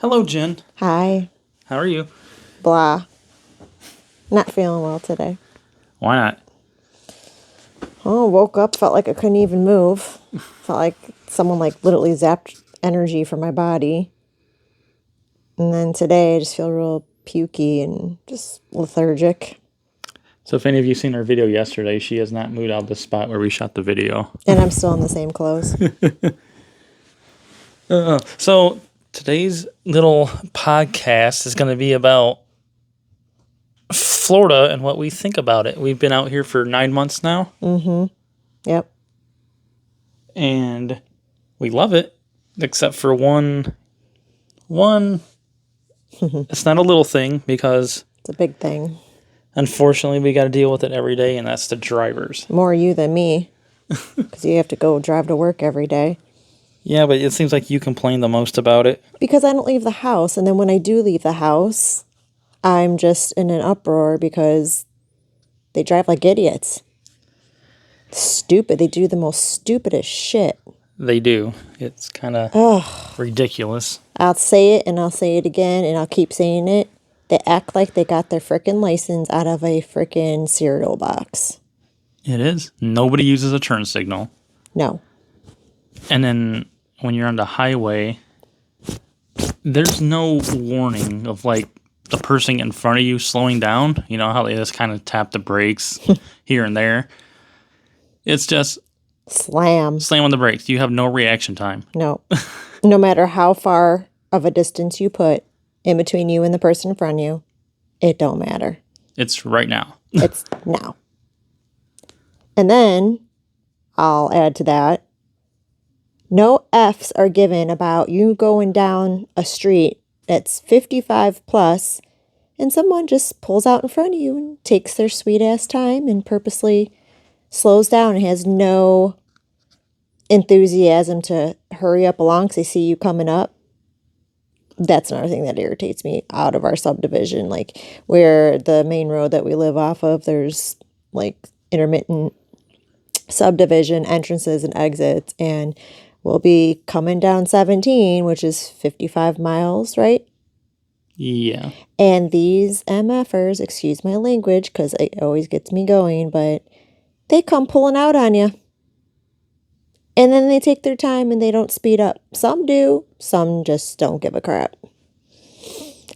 Hello, Jen. Hi. How are you? Blah. Not feeling well today. Why not? Oh, woke up, felt like I couldn't even move. Felt like someone literally zapped energy from my body. And then today I just feel real pukey and just lethargic. So if any of you seen our video yesterday, she has not moved out of the spot where we shot the video. And I'm still in the same clothes. So today's little podcast is going to be about Florida and what we think about it. We've been out here for 9 months now. Yep. And we love it, except for one. It's not a little thing because It's a big thing. unfortunately we got to deal with it every day, and that's the drivers. More you than me. Because you have to go drive to work every day. Yeah, but it seems like you complain the most about it. Because I don't leave the house. And then when I do leave the house, I'm just in an uproar because they drive like idiots. Stupid. They do the most stupidest shit. They do. It's kind of ridiculous. I'll say it and I'll say it again and I'll keep saying it. They act like they got their frickin' license out of a frickin' cereal box. It is. Nobody uses a turn signal. No. And then when you're on the highway, there's no warning of like the person in front of you slowing down. You know how they just kind of tap the brakes here and there. It's just Slam. slam on the brakes. You have no reaction time. No. No matter how far of a distance you put in between you and the person in front of you, it don't matter. It's right now. It's now. And then I'll add to that. No F's are given about you going down a street that's 55 plus and someone just pulls out in front of you and takes their sweet ass time and purposely slows down and has no enthusiasm to hurry up along because they see you coming up. That's another thing that irritates me out of our subdivision. Like where the main road that we live off of, there's like intermittent subdivision entrances and exits, and we'll be coming down 17, which is 55 miles, right? Yeah. And these MFers, excuse my language because it always gets me going, but they come pulling out on you. And then they take their time and they don't speed up. Some do, some just don't give a crap.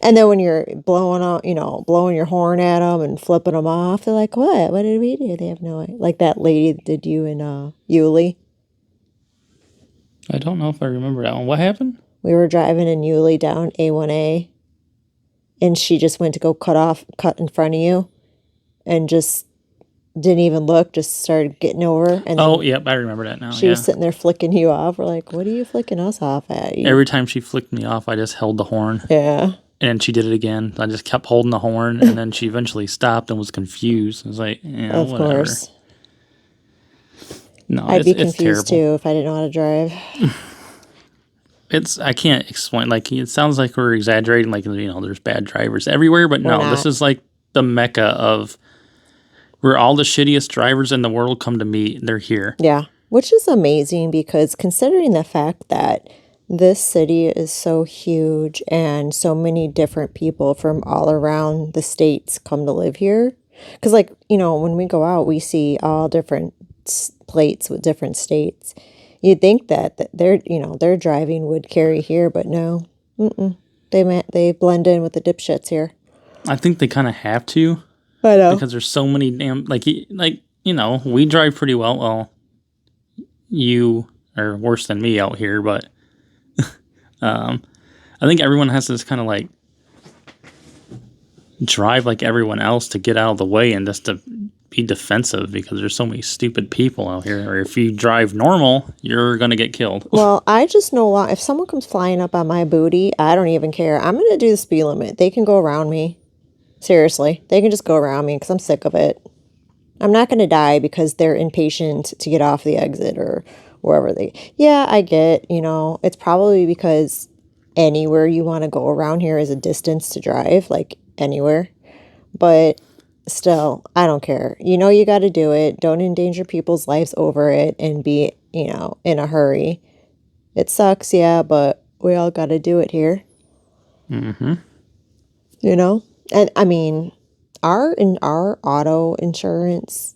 And then when you're blowing your horn at them and flipping them off, they're like, what? What did we do? They have no idea. Like that lady that did you in Yulee. I don't know if I remember that one. What happened? We were driving in Yulee down A1A, and she just went to go cut in front of you, and just didn't even look, just started getting over. And yep, I remember that now. She was sitting there flicking you off. We're like, what are you flicking us off at? Every time she flicked me off, I just held the horn. Yeah. And she did it again. I just kept holding the horn, and then she eventually stopped and was confused. I was like, yeah, of whatever. course. No, I'd be it's confused terrible. too if I didn't know how to drive. I can't explain. Like, it sounds like we're exaggerating. Like, there's bad drivers everywhere, but no, this is like the mecca of where all the shittiest drivers in the world come to meet. They're here. Yeah, which is amazing because considering the fact that this city is so huge and so many different people from all around the states come to live here. Because, when we go out, we see all different plates with different states. You'd think that their driving would carry here, but no. They blend in with the dipshits here. I think they kind of have to. I know. Because there's so many damn, we drive pretty well. Well, you are worse than me out here, but I think everyone has to just kind of drive like everyone else to get out of the way and just to be defensive because there's so many stupid people out here. Or if you drive normal, you're going to get killed. Well, I just know if someone comes flying up on my booty, I don't even care. I'm going to do the speed limit. They can go around me. Seriously, they can just go around me because I'm sick of it. I'm not going to die because they're impatient to get off the exit or wherever Yeah, I get, it's probably because anywhere you want to go around here is a distance to drive, like anywhere. But still, I don't care. You got to do it. Don't endanger people's lives over it and be, in a hurry. It sucks, yeah, but we all got to do it here. Mm-hmm. You know? And I mean, our auto insurance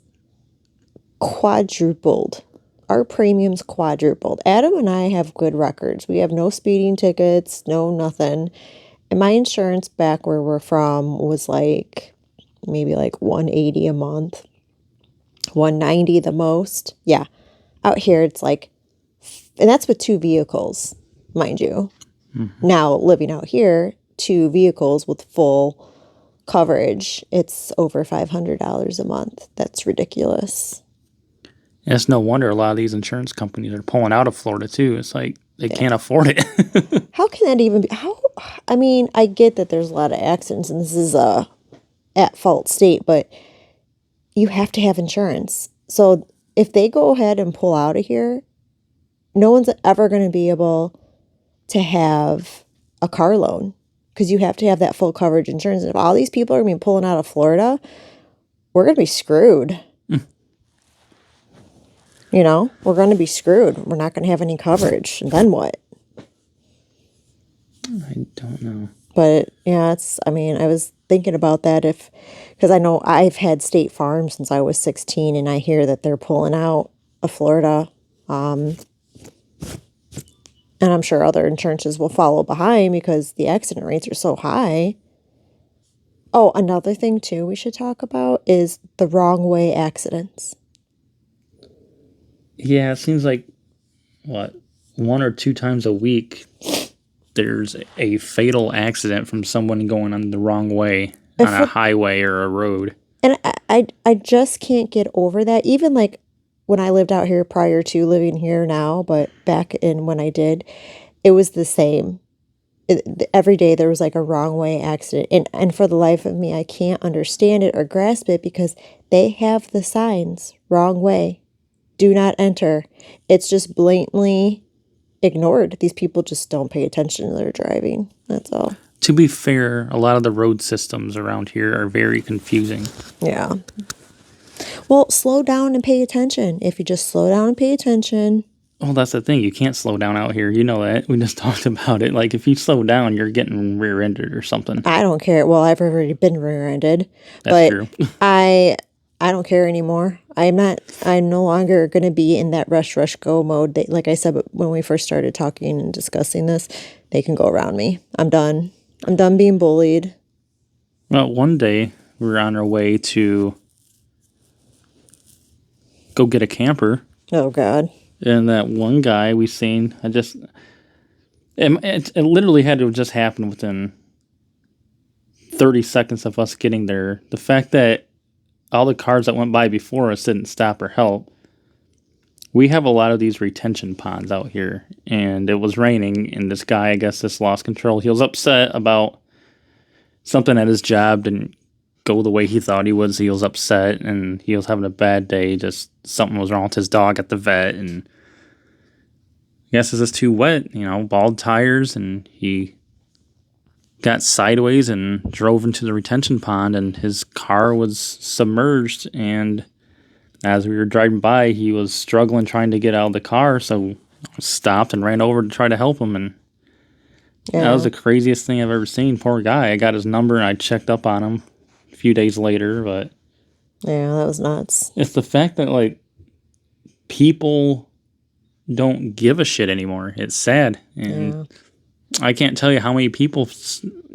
quadrupled. Our premiums quadrupled. Adam and I have good records. We have no speeding tickets, no nothing. And my insurance back where we're from was like maybe like 180 a month. 190 the most. Yeah. Out here it's like, and that's with 2 vehicles, mind you. Mm-hmm. Now living out here, 2 vehicles with full coverage, it's over $500 a month. That's ridiculous. And it's no wonder a lot of these insurance companies are pulling out of Florida too. It's like they can't afford it. How can that even be? I mean, I get that there's a lot of accidents and this is a at fault state, but you have to have insurance. So if they go ahead and pull out of here, no one's ever going to be able to have a car loan because you have to have that full coverage insurance. And if all these people are going to be pulling out of Florida, we're going to be screwed. You know, we're going to be screwed. We're not going to have any coverage. And then what? I don't know. But yeah, I mean, I was thinking about that because I know I've had State Farm since I was 16 and I hear that they're pulling out of Florida. And I'm sure other insurances will follow behind because the accident rates are so high. Oh, another thing too we should talk about is the wrong way accidents. Yeah, it seems like, 1 or 2 times a week, there's a fatal accident from someone going on the wrong way on a highway or a road. And I just can't get over that. Even like when I lived out here prior to living here now, but back in when I did, it was the same. Every day there was like a wrong way accident. And for the life of me, I can't understand it or grasp it because they have the signs, wrong way, do not enter. It's just blatantly ignored. These people just don't pay attention to their driving. That's all. To be fair, a lot of the road systems around here are very confusing. Yeah. Well, slow down and pay attention. If you just slow down and pay attention. Well, that's the thing. You can't slow down out here. You know that. We just talked about it. Like, if you slow down, you're getting rear-ended or something. I don't care. Well, I've already been rear-ended. That's true. I don't care anymore. I'm no longer going to be in that rush, go mode. Like I said, when we first started talking and discussing this, they can go around me. I'm done. I'm done being bullied. Well, one day we were on our way to go get a camper. Oh, God. And that one guy we seen, it literally had to have just happened within 30 seconds of us getting there. The fact that all the cars that went by before us didn't stop or help. We have a lot of these retention ponds out here, and it was raining, and this guy, I guess, just lost control. He was upset about something at his job didn't go the way he thought he would, so he was upset, and he was having a bad day. Just something was wrong with his dog at the vet, and I guess it's just too wet, bald tires, and he got sideways and drove into the retention pond, and his car was submerged. And as we were driving by, he was struggling trying to get out of the car, so I stopped and ran over to try to help him. And that was the craziest thing I've ever seen. Poor guy. I got his number and I checked up on him a few days later. But yeah, that was nuts. It's the fact that like people don't give a shit anymore. It's sad. And I can't tell you how many people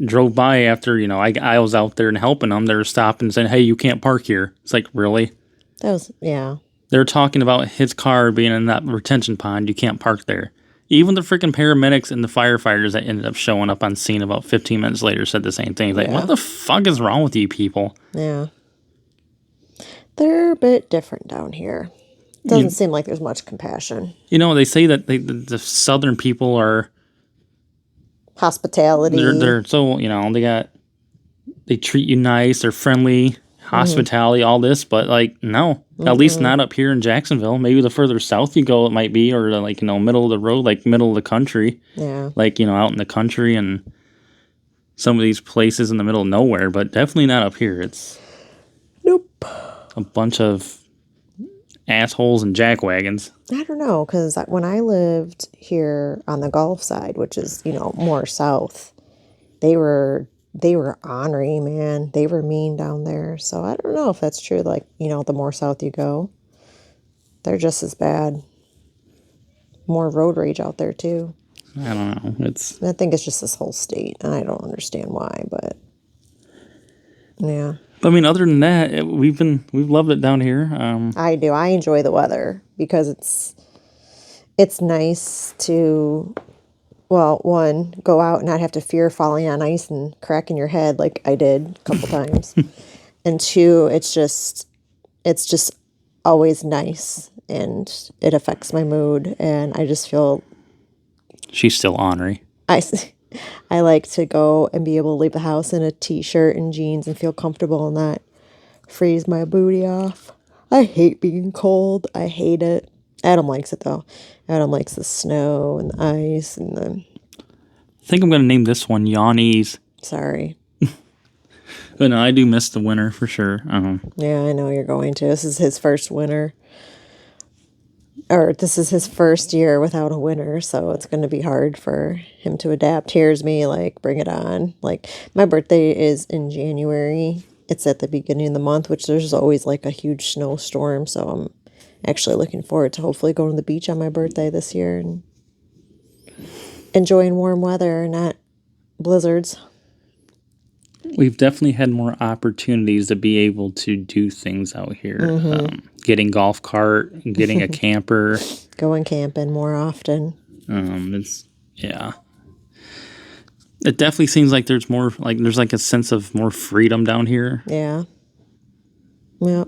drove by after, I was out there and helping them. They were stopping and saying, hey, you can't park here. It's like, really? They're talking about his car being in that retention pond. You can't park there. Even the freaking paramedics and the firefighters that ended up showing up on scene about 15 minutes later said the same thing. It's like, what the fuck is wrong with you people? Yeah. They're a bit different down here. Doesn't seem like there's much compassion. They say that the southern people are hospitality. They're so, they treat you nice, they're friendly, hospitality, all this, but like, no, at least not up here in Jacksonville. Maybe the further south you go, it might be, or like, middle of the road, like middle of the country. Yeah. Like, out in the country and some of these places in the middle of nowhere, but definitely not up here. It's nope. A bunch of assholes and jackwagons. I don't know, because when I lived here on the Gulf side, which is, more south, they were ornery, man. They were mean down there. So I don't know if that's true. Like, the more south you go, they're just as bad. More road rage out there too. I don't know. I think it's just this whole state, and I don't understand why, but yeah. I mean, other than that, we've loved it down here. I do. I enjoy the weather because it's nice to, well, one, go out and not have to fear falling on ice and cracking your head like I did a couple times. And two, it's just always nice, and it affects my mood, and I just feel She's still ornery. I like to go and be able to leave the house in a t-shirt and jeans and feel comfortable and not freeze my booty off. I hate being cold. I hate it. Adam likes it though. Adam likes the snow and the ice and the... I think I'm going to name this one Yawnies. Sorry. But no, I do miss the winter for sure. Yeah, I know you're going to. This is his first winter. Or this is his first year without a winter, so it's going to be hard for him to adapt. Here's me, like, bring it on. Like, my birthday is in January. It's at the beginning of the month, which there's always, like, a huge snowstorm, so I'm actually looking forward to hopefully going to the beach on my birthday this year and enjoying warm weather, not blizzards. We've definitely had more opportunities to be able to do things out here. Getting golf cart, getting a camper. Going camping more often. Yeah. It definitely seems like there's more, like there's like a sense of more freedom down here. Yeah. Yeah.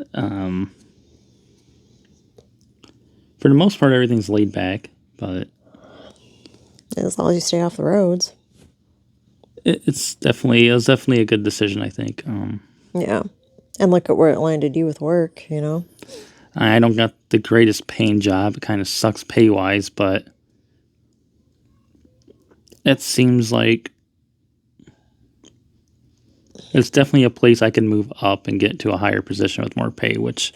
For the most part, everything's laid back, but as long as you stay off the roads. it was definitely a good decision, I think. Yeah. And look at where it landed you with work, I don't got the greatest paying job. It kind of sucks pay-wise, but it seems like it's definitely a place I can move up and get to a higher position with more pay, which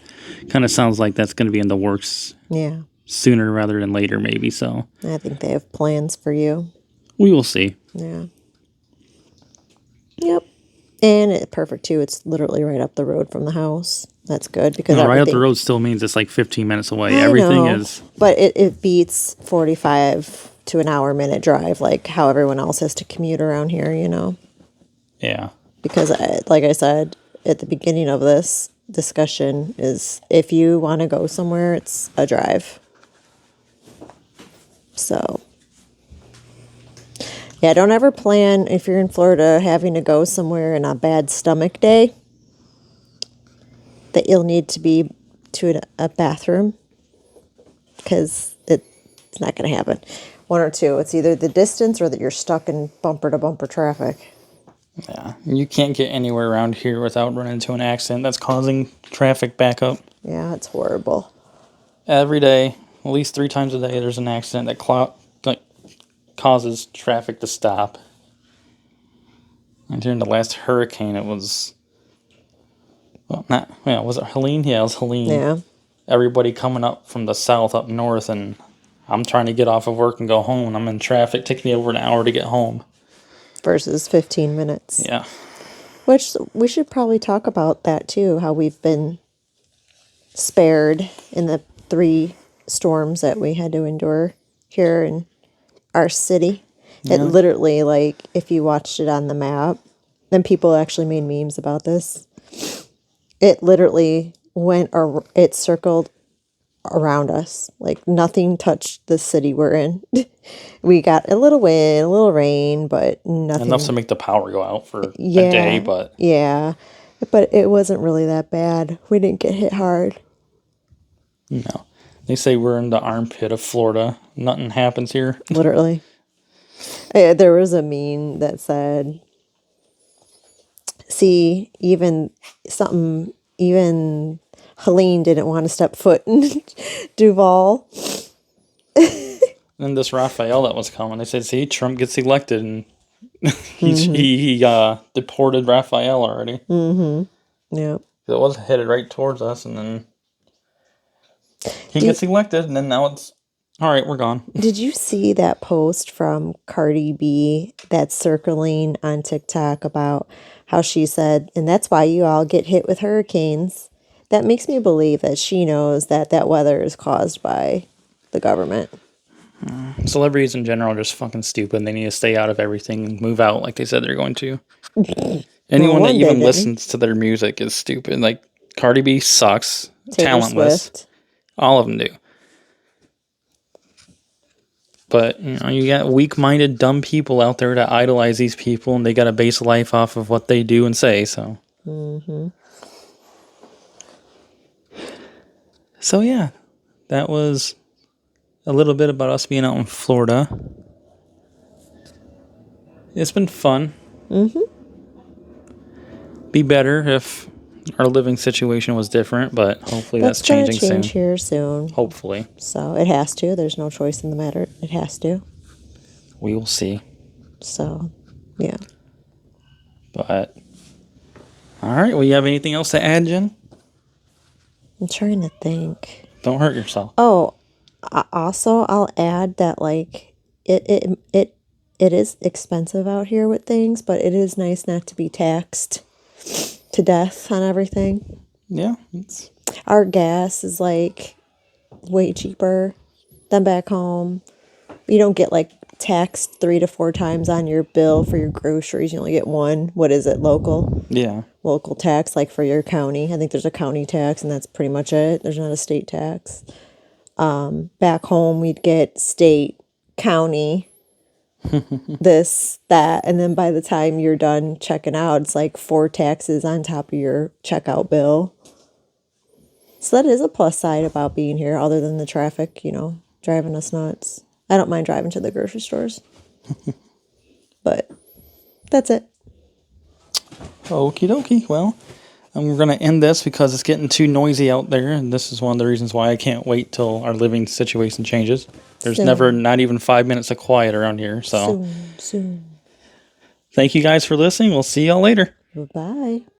kind of sounds like that's going to be in the works sooner rather than later, maybe. So I think they have plans for you. We will see. Yeah. Yep. And perfect, too. It's literally right up the road from the house. That's good. Because right up the road still means it's like 15 minutes away. I Everything know, is... But it beats 45 to an hour minute drive, like how everyone else has to commute around here, Yeah. Because, like I said, at the beginning of this discussion is if you want to go somewhere, it's a drive. So... yeah, don't ever plan, if you're in Florida, having to go somewhere in a bad stomach day, that you'll need to be to a bathroom, because it's not going to happen. One or two. It's either the distance or that you're stuck in bumper-to-bumper traffic. Yeah, you can't get anywhere around here without running into an accident that's causing traffic backup. Yeah, it's horrible. Every day, at least 3 times a day, there's an accident that causes traffic to stop. And during the last hurricane, it was... was it Helene? Yeah, it was Helene. Yeah. Everybody coming up from the south up north, and I'm trying to get off of work and go home, and I'm in traffic. It takes me over an hour to get home. Versus 15 minutes. Yeah. Which, we should probably talk about that, too, how we've been spared in the 3 storms that we had to endure here in our city. Yeah. It literally, like, if you watched it on the map, then people actually made memes about this. It literally it circled around us. Like, nothing touched the city we're in. We got a little wind, a little rain, but nothing. Enough to make the power go out for a day, but... yeah. But it wasn't really that bad. We didn't get hit hard. No. They say we're in the armpit of Florida. Nothing happens here. Literally. Yeah, there was a meme that said, see, even Helene didn't want to step foot in Duval. And this Raphael that was coming, they said, see, Trump gets elected, and he deported Raphael already. Mm-hmm. Yeah. It was headed right towards us, and then he gets elected, and then now it's All right, we're gone. Did you see that post from Cardi B that's circling on TikTok about how she said, and that's why you all get hit with hurricanes? That makes me believe that she knows that that weather is caused by the government. Celebrities in general are just fucking stupid. They need to stay out of everything and move out like they said they're going to. Anyone that one day, even didn't listens to their music is stupid. Like, Cardi B sucks. Taylor Talentless. Swift. All of them do. But, you know, you got weak-minded, dumb people out there that idolize these people, and they got to base life off of what they do and say, so. So, yeah. That was a little bit about us being out in Florida. It's been fun. Be better if our living situation was different, but hopefully that's changing soon. Change here soon. Hopefully. So it has to. There's no choice in the matter. It has to. We will see. So, yeah. But, all right. Well, you have anything else to add, Jen? I'm trying to think. Don't hurt yourself. Oh, also, I'll add that, like, it is expensive out here with things, but it is nice not to be taxed to death on everything. Yeah. Our gas is, like, way cheaper than back home. You don't get, like, taxed 3 to 4 times on your bill for your groceries. You only get one. What is it? Local? Yeah. Local tax, like for your county. I think there's a county tax, and that's pretty much it. There's not a state tax. Back home, we'd get state, county, this, that, and then by the time you're done checking out, it's like 4 taxes on top of your checkout bill. So that is a plus side about being here, other than the traffic, you know, driving us nuts. I don't mind driving to the grocery stores. But that's it. Okie dokie. Well, we're going to end this because it's getting too noisy out there, and this is one of the reasons why I can't wait till our living situation changes. There's never not even 5 minutes of quiet around here, so. Soon. Thank you guys for listening. We'll see y'all later. Bye.